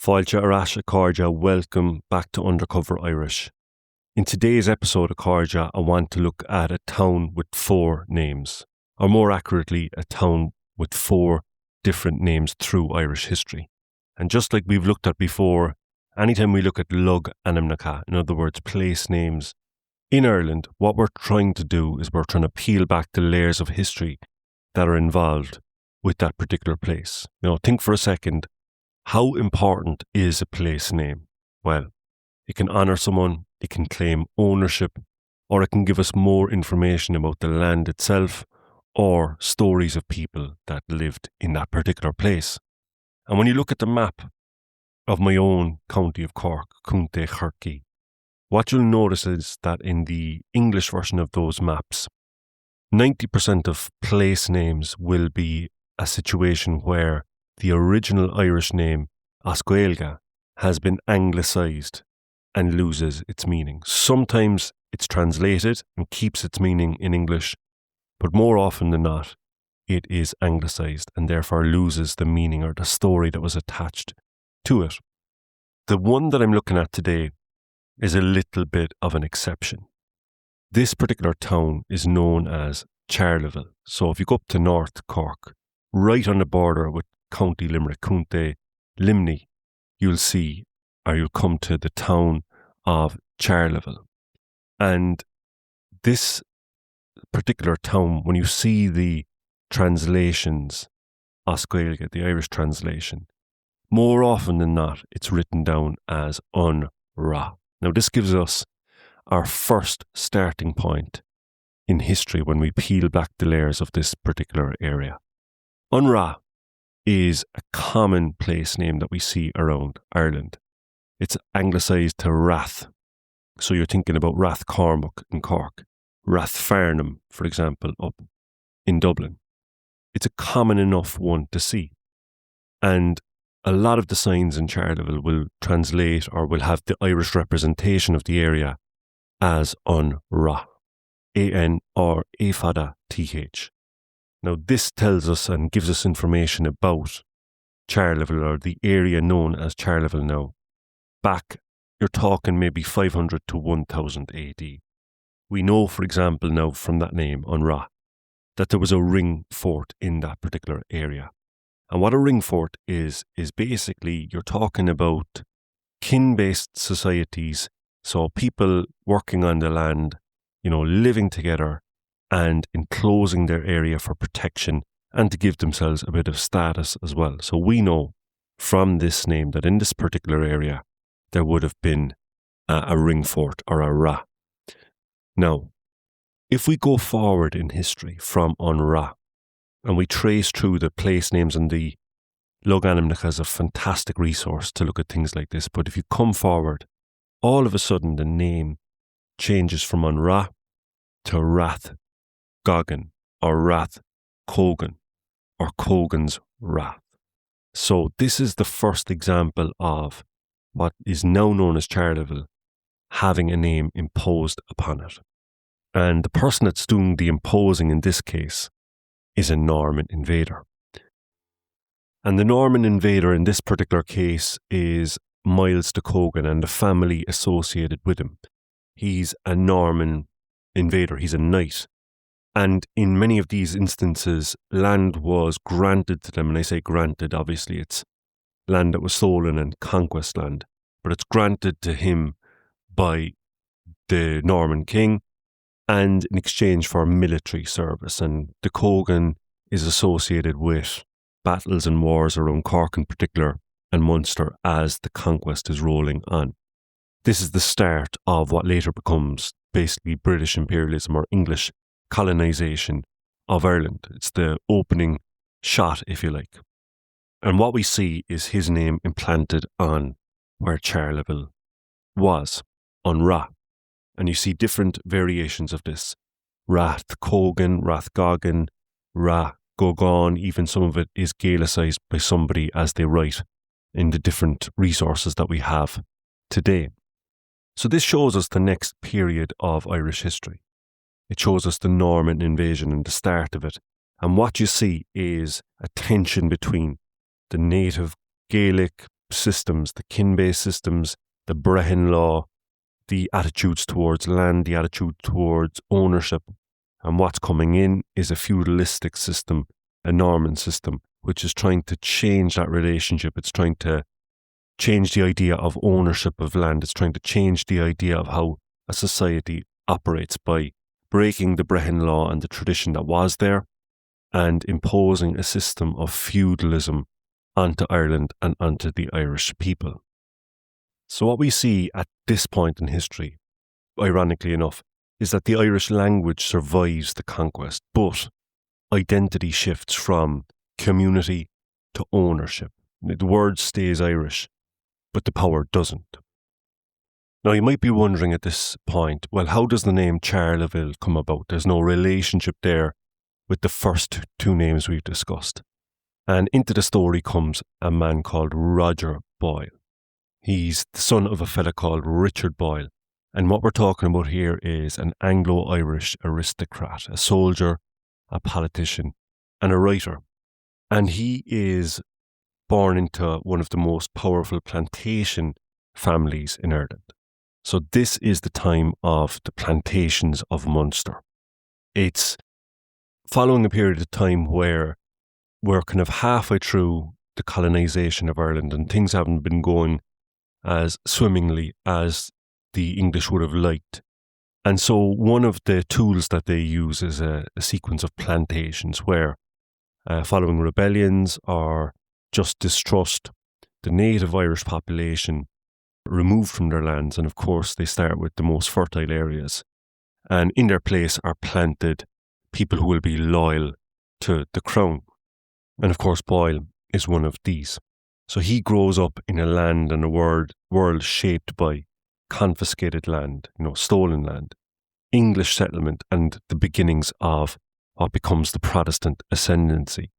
Fáilte Arash Accordia, welcome back to Undercover Irish. In today's episode of Accordia, I want to look at a town with 4 names, or more accurately, a town with 4 different names through Irish history. And just like we've looked at before, anytime we look at Lug Anamnacha, in other words, place names in Ireland, what we're trying to do is we're trying to peel back the layers of history that are involved with that particular place. Now, think for a second, how important is a place name? Well, it can honour someone, it can claim ownership, or it can give us more information about the land itself or stories of people that lived in that particular place. And when you look at the map of my own county of Cork, Cúnta Churkey, what you'll notice is that in the English version of those maps, 90% of place names will be a situation where the original Irish name, Oscailga, has been anglicised and loses its meaning. Sometimes it's translated and keeps its meaning in English, but more often than not, it is anglicised and therefore loses the meaning or the story that was attached to it. The one that I'm looking at today is a little bit of an exception. This particular town is known as Charleville. So if you go up to North Cork, right on the border with County Limerick, Cúnta Limni, you'll come to the town of Charleville. And this particular town, when you see the translations, Oscailga, the Irish translation, more often than not, it's written down as An Ráth. Now, this gives us our first starting point in history when we peel back the layers of this particular area. An Ráth is a common place name that we see around Ireland. It's anglicised to Rath. So you're thinking about Rathcormac in Cork, Rathfarnham, for example, up in Dublin. It's a common enough one to see. And a lot of the signs in Charleville will translate or will have the Irish representation of the area as An Ráth, A-N or A-Fada-T-H. Now, this tells us and gives us information about Charleville, or the area known as Charleville now. Back, you're talking maybe 500 to 1000 AD. We know, for example, now from that name, An Ráth, that there was a ring fort in that particular area. And what a ring fort is basically you're talking about kin-based societies, so people working on the land, living together, and enclosing their area for protection and to give themselves a bit of status as well. So we know from this name that in this particular area there would have been a ring fort or a Ráth. Now, if we go forward in history from An Ráth and we trace through the place names, and the Lug Anamnacha is a fantastic resource to look at things like this, but if you come forward, all of a sudden the name changes from An Ráth to Rathgogan or Rathgogan or Cogan's Rath. So this is the first example of what is now known as Charleville having a name imposed upon it. And the person that's doing the imposing in this case is a Norman invader. And the Norman invader in this particular case is Miles de Cogan and the family associated with him. He's a Norman invader, he's a knight. And in many of these instances, land was granted to them. And I say granted, obviously it's land that was stolen and conquest land. But it's granted to him by the Norman king and in exchange for military service. And de Cogan is associated with battles and wars around Cork in particular and Munster as the conquest is rolling on. This is the start of what later becomes basically British imperialism or English colonisation of Ireland. It's the opening shot, if you like. And what we see is his name implanted on where Charleville was, An Ráth. And you see different variations of this. Rathcogan, Rathgogan, Rathgogan, even some of it is Gaelicised by somebody as they write in the different resources that we have today. So this shows us the next period of Irish history. It shows us the Norman invasion and the start of it. And what you see is a tension between the native Gaelic systems, the kin-based systems, the Brehon law, the attitudes towards land, the attitude towards ownership. And what's coming in is a feudalistic system, a Norman system, which is trying to change that relationship. It's trying to change the idea of ownership of land. It's trying to change the idea of how a society operates by breaking the Brehon law and the tradition that was there and imposing a system of feudalism onto Ireland and onto the Irish people. So what we see at this point in history, ironically enough, is that the Irish language survives the conquest, but identity shifts from community to ownership. The word stays Irish, but the power doesn't. Now, you might be wondering at this point, well, how does the name Charleville come about? There's no relationship there with the first two names we've discussed. And into the story comes a man called Roger Boyle. He's the son of a fella called Richard Boyle. And what we're talking about here is an Anglo-Irish aristocrat, a soldier, a politician, and a writer. And he is born into one of the most powerful plantation families in Ireland. So this is the time of the plantations of Munster. It's following a period of time where we're kind of halfway through the colonisation of Ireland and things haven't been going as swimmingly as the English would have liked. And so one of the tools that they use is a sequence of plantations where, following rebellions or just distrust, the native Irish population removed from their lands, and of course they start with the most fertile areas, and in their place are planted people who will be loyal to the crown. And of course Boyle is one of these. So he grows up in a land and a world shaped by confiscated land, stolen land, English settlement, and the beginnings of what becomes the Protestant ascendancy.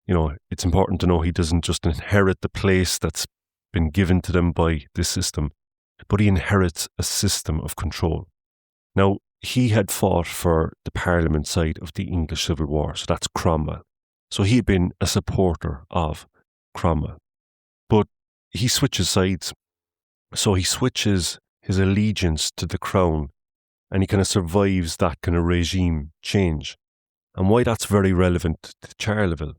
It's important to know he doesn't just inherit the place that's been given to them by this system, but he inherits a system of control. Now, he had fought for the Parliament side of the English Civil War, so that's Cromwell. So he had been a supporter of Cromwell. But he switches sides. So he switches his allegiance to the crown, and he kind of survives that kind of regime change. And why that's very relevant to Charleville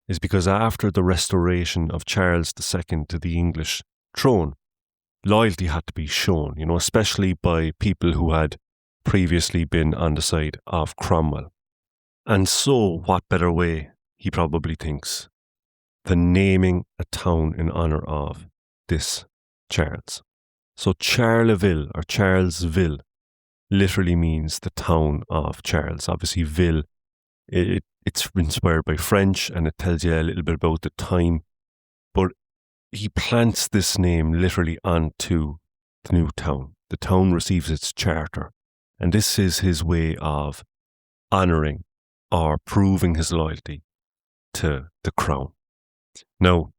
is because after the restoration of Charles II to the English throne, loyalty had to be shown, especially by people who had previously been on the side of Cromwell. And so, what better way, he probably thinks, than naming a town in honour of this Charles. So Charleville, or Charlesville, literally means the town of Charles. Obviously, Ville, it's inspired by French, and it tells you a little bit about the time. But he plants this name literally onto the new town. The town receives its charter. And this is his way of honouring or proving his loyalty to the crown. Now,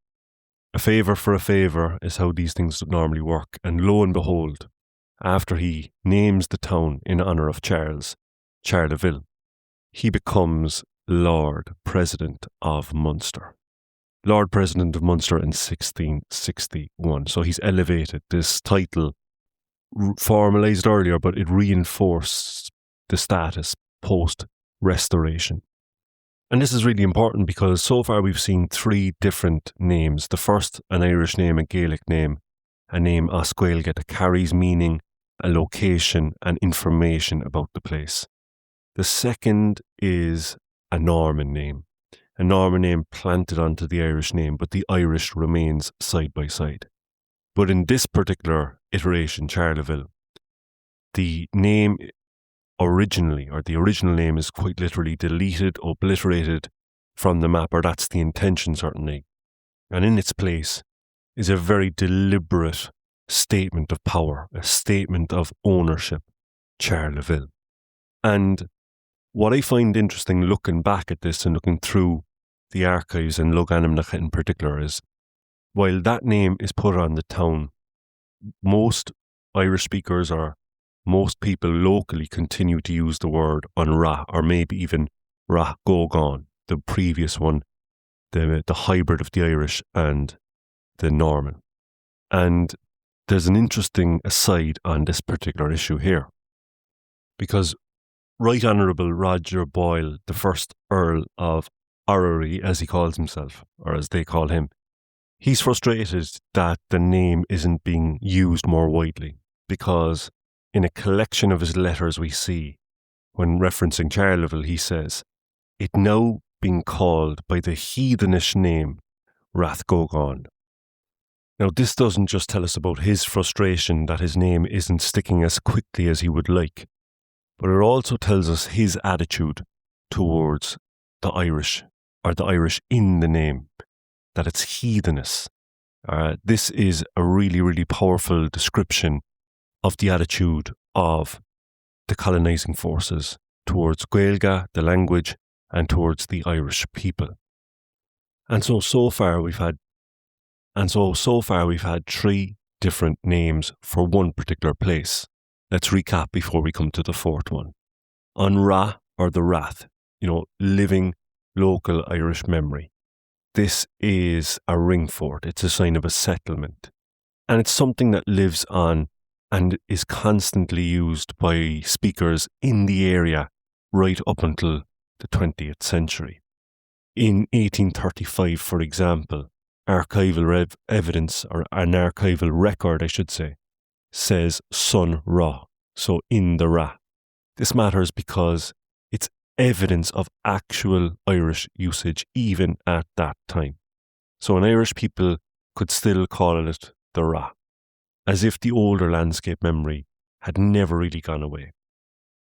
a favour for a favour is how these things normally work. And lo and behold, after he names the town in honour of Charles, Charleville, he becomes Lord President of Munster. Lord President of Munster in 1661. So he's elevated this title, formalised earlier, but it reinforced the status post-restoration. And this is really important because so far we've seen three different names. The first, an Irish name, a Gaelic name, a name Oscuelga that carries meaning, a location and information about the place. The second is a Norman name planted onto the Irish name, but the Irish remains side by side. But in this particular iteration, Charleville, the name originally, or the original name is quite literally deleted, obliterated from the map, or that's the intention certainly. And in its place is a very deliberate statement of power, a statement of ownership, Charleville. And what I find interesting looking back at this and looking through the archives and Loganimnach in particular is, while that name is put on the town, most Irish speakers or most people locally continue to use the word An Ráth, or maybe even Rathgogan, the previous one, the hybrid of the Irish and the Norman. And there's an interesting aside on this particular issue here, because Right Honourable Roger Boyle, the first Earl of Orrery, as he calls himself, or as they call him, he's frustrated that the name isn't being used more widely, because in a collection of his letters we see, when referencing Charleville, he says, "It now being called by the heathenish name Rathgogan." Now, this doesn't just tell us about his frustration that his name isn't sticking as quickly as he would like, but it also tells us his attitude towards the Irish, or the Irish in the name, that it's heathenish. This is a really, really powerful description of the attitude of the colonising forces towards Gaeilge, the language, and towards the Irish people. And so far we've had 3 different names for one particular place. Let's recap before we come to the fourth one. An Ráth, or the Rath, living local Irish memory. This is a ring fort. It's a sign of a settlement. And it's something that lives on and is constantly used by speakers in the area right up until the 20th century. In 1835, for example, archival evidence, or an archival record, I should say, says Sun Ráth, so in the Ráth. This matters because it's evidence of actual Irish usage even at that time. So an Irish people could still call it the Ráth, as if the older landscape memory had never really gone away.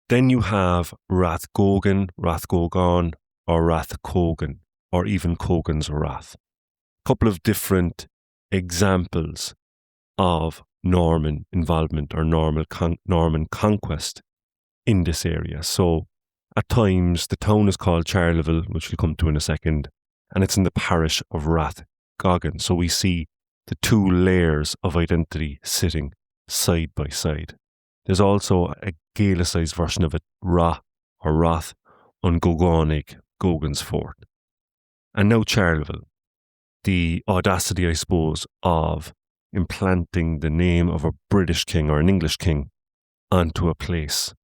Then you have Rathgogan, Rathgogan, or Rathcogan, or even Cogan's Rath. A couple of different examples of Norman involvement or Norman conquest in this area. So at times the town is called Charleville, which we'll come to in a second, and it's in the parish of Rathgogan. So we see the 2 layers of identity sitting side by side. There's also a Gaelicised version of it, Ráth or Rath, on Goganig, Gogan's Fort. And now Charleville. The audacity, I suppose, of implanting the name of a British king or an English king onto a place,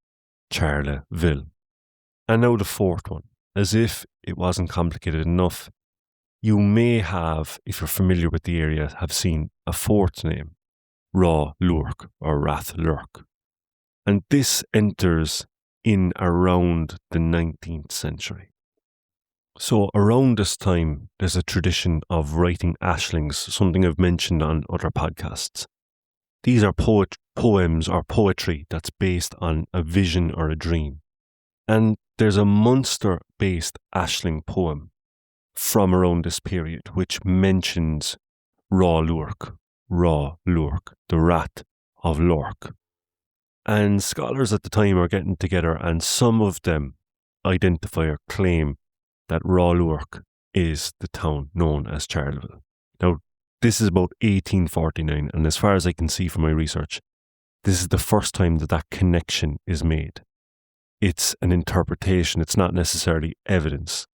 Charleville. And now the fourth one. As if it wasn't complicated enough, you may have, if you're familiar with the area, have seen a fourth name, Rathluirc or Rathluirc. And this enters in around the 19th century. So around this time, there's a tradition of writing ashlings, something I've mentioned on other podcasts. These are poems or poetry that's based on a vision or a dream. And there's a Munster-based ashling poem from around this period which mentions Rathluirc, the Rath of Lorc. And scholars at the time are getting together, and some of them identify or claim that Rathluirc is the town known as Charleville. Now, this is about 1849, and as far as I can see from my research, this is the first time that connection is made. It's an interpretation, it's not necessarily evidence,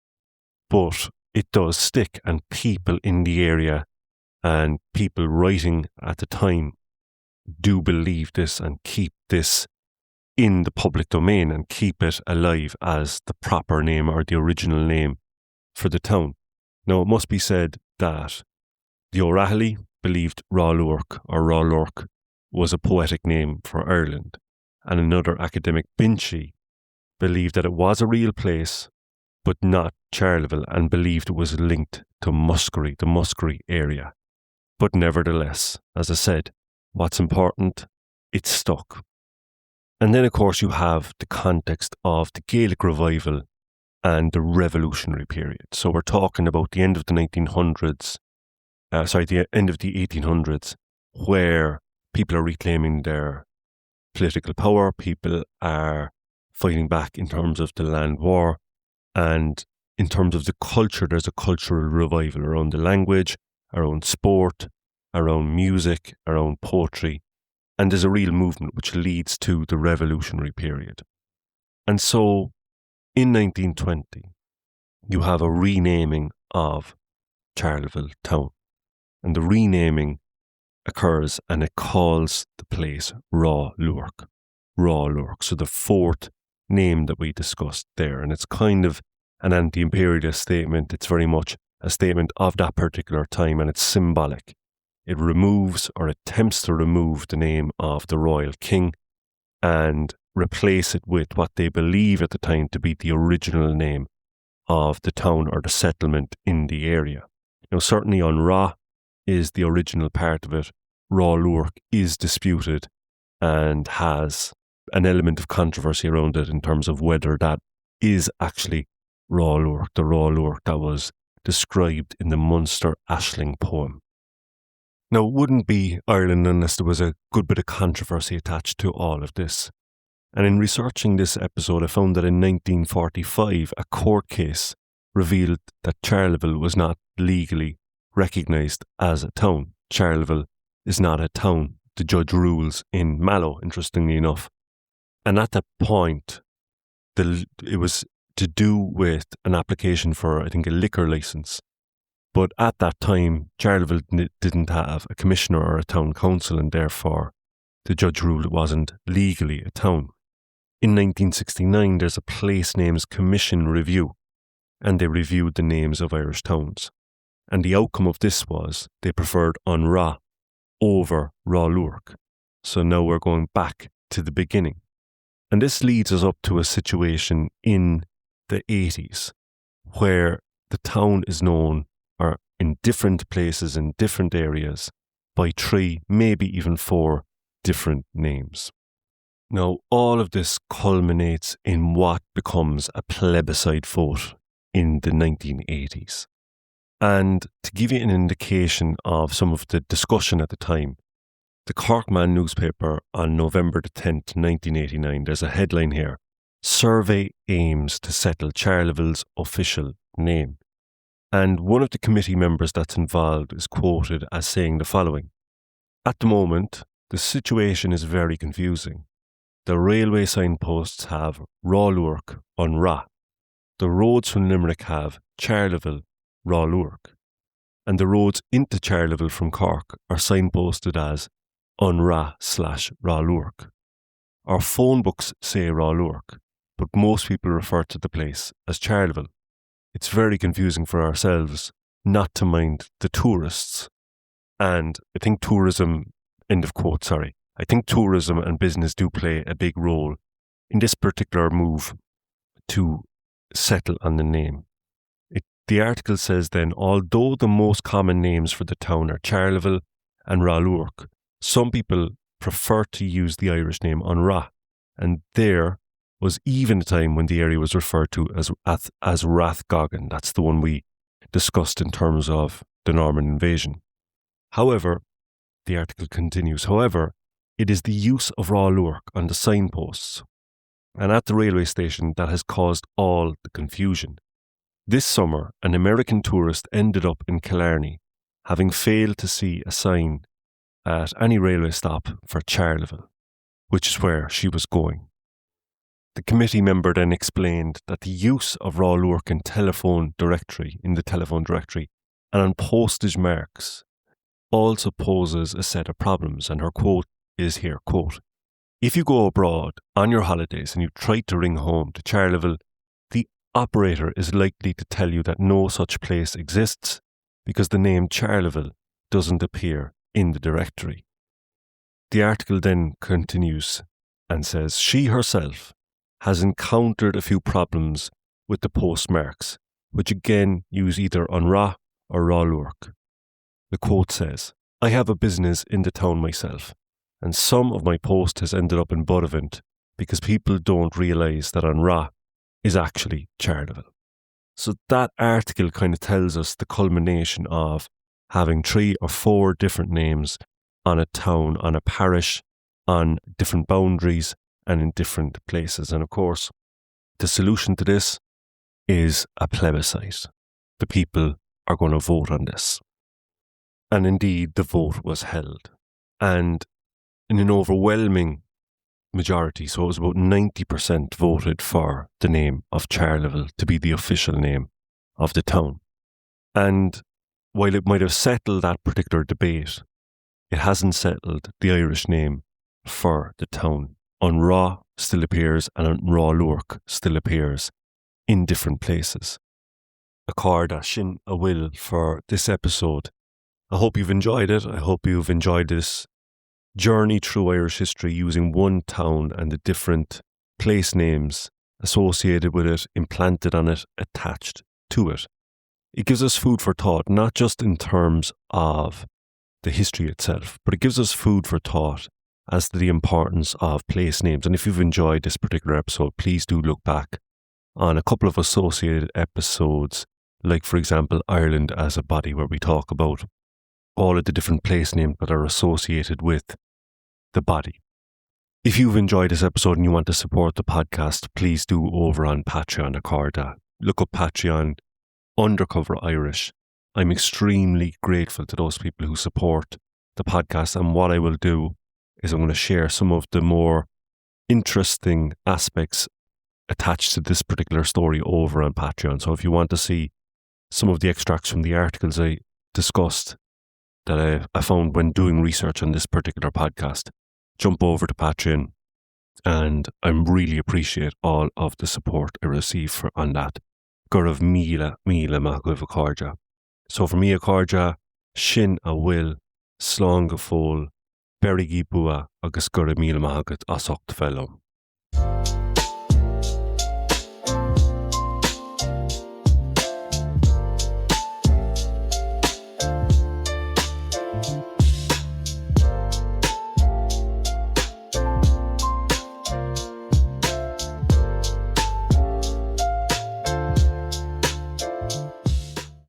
but it does stick, and people in the area and people writing at the time do believe this and keep this in the public domain and keep it alive as the proper name or the original name for the town. Now, it must be said that the O'Rahilly believed Rathluirc was a poetic name for Ireland, and another academic, Binchy, believed that it was a real place, but not Charleville, and believed it was linked to Muskerry, the Muskerry area. But nevertheless, as I said, what's important, it stuck. And then, of course, you have the context of the Gaelic revival and the revolutionary period. So we're talking about the end of the 1800s, where people are reclaiming their political power, people are fighting back in terms of the land war, and in terms of the culture, there's a cultural revival around the language, around sport, around music, around poetry, and there's a real movement which leads to the revolutionary period. And so, in 1920, you have a renaming of Charleville town. And the renaming occurs and it calls the place Rathluirc. Rathluirc. So the fourth name that we discussed there. And it's kind of an anti-imperialist statement. It's very much a statement of that particular time, and it's symbolic. It removes or attempts to remove the name of the royal king and replace it with what they believe at the time to be the original name of the town or the settlement in the area. Now, certainly An Ráth is the original part of it. Rathluirc is disputed and has an element of controversy around it in terms of whether that is actually Rathluirc, the Rathluirc that was described in the Munster Aisling poem. Now, it wouldn't be Ireland unless there was a good bit of controversy attached to all of this. And in researching this episode, I found that in 1945, a court case revealed that Charleville was not legally recognised as a town. Charleville is not a town. The judge rules in Mallow, interestingly enough. And at that point, it was to do with an application for, I think, a liquor licence. But at that time, Charleville didn't have a commissioner or a town council, and therefore the judge ruled it wasn't legally a town. In 1969, there's a Place Names Commission review, and they reviewed the names of Irish towns. And the outcome of this was they preferred An Ráth over Rathluirc. So now we're going back to the beginning. And this leads us up to a situation in the 80s where the town is known, or in different places in different areas, by 3, maybe even 4 different names. Now, all of this culminates in what becomes a plebiscite vote in the 1980s. And to give you an indication of some of the discussion at the time, the Cork Man newspaper on November the 10th, 1989, there's a headline here: Survey aims to settle Charleville's official name. And one of the committee members that's involved is quoted as saying the following: At the moment, the situation is very confusing. The railway signposts have Rathluirc, An Ráth. The roads from Limerick have Charleville, Rathluirc. And the roads into Charleville from Cork are signposted as An Ráth/Rathluirc. Our phone books say Rathluirc, but most people refer to the place as Charleville. It's very confusing for ourselves, not to mind the tourists. And I think tourism, end of quote, sorry. I think tourism and business do play a big role in this particular move to settle on the name. The article says then, although the most common names for the town are Charleville and Rathluirc, some people prefer to use the Irish name An Ráth, and there was even a time when the area was referred to as Rathgogan. That's the one we discussed in terms of the Norman invasion. However, the article continues, however, it is the use of Rathluirc on the signposts and at the railway station that has caused all the confusion. This summer, an American tourist ended up in Killarney, having failed to see a sign at any railway stop for Charleville, which is where she was going. The committee member then explained that the use of Rathluirc in the telephone directory and on postage marks also poses a set of problems, and her quote is here, quote, if you go abroad on your holidays and you try to ring home to Charleville, the operator is likely to tell you that no such place exists because the name Charleville doesn't appear in the directory. The article then continues and says she herself has encountered a few problems with the postmarks, which again use either An Ráth or Rathluirc. The quote says, I have a business in the town myself, and some of my post has ended up in Buttevant because people don't realise that An Ráth is actually Charleville. So that article kind of tells us the culmination of having 3 or 4 different names on a town, on a parish, on different boundaries and in different places. And of course, the solution to this is a plebiscite. The people are going to vote on this. And indeed, the vote was held. And in an overwhelming majority, so it was about 90% voted for the name of Charleville to be the official name of the town. And while it might have settled that particular debate, it hasn't settled the Irish name for the town. An Ráth still appears and An Rathluirc still appears in different places. A card sin a will for this episode. I hope you've enjoyed it. I hope you've enjoyed this journey through Irish history using one town and the different place names associated with it, implanted on it, attached to it. It gives us food for thought, not just in terms of the history itself, but it gives us food for thought as to the importance of place names. And if you've enjoyed this particular episode, please do look back on a couple of associated episodes, like, for example, Ireland as a Body, where we talk about all of the different place names that are associated with the body. If you've enjoyed this episode and you want to support the podcast, please do over on Patreon, a Carda. Look up Patreon, Undercover Irish. I'm extremely grateful to those people who support the podcast, and what I will do is I'm going to share some of the more interesting aspects attached to this particular story over on Patreon. So if you want to see some of the extracts from the articles I discussed that I found when doing research on this particular podcast, jump over to Patreon, and I really appreciate all of the support I receive on that. Gurv mila maguv a carja. So for me a carja, sin a will, slán go fóil, berigi bua agus gurv mila magat as ocht fellow.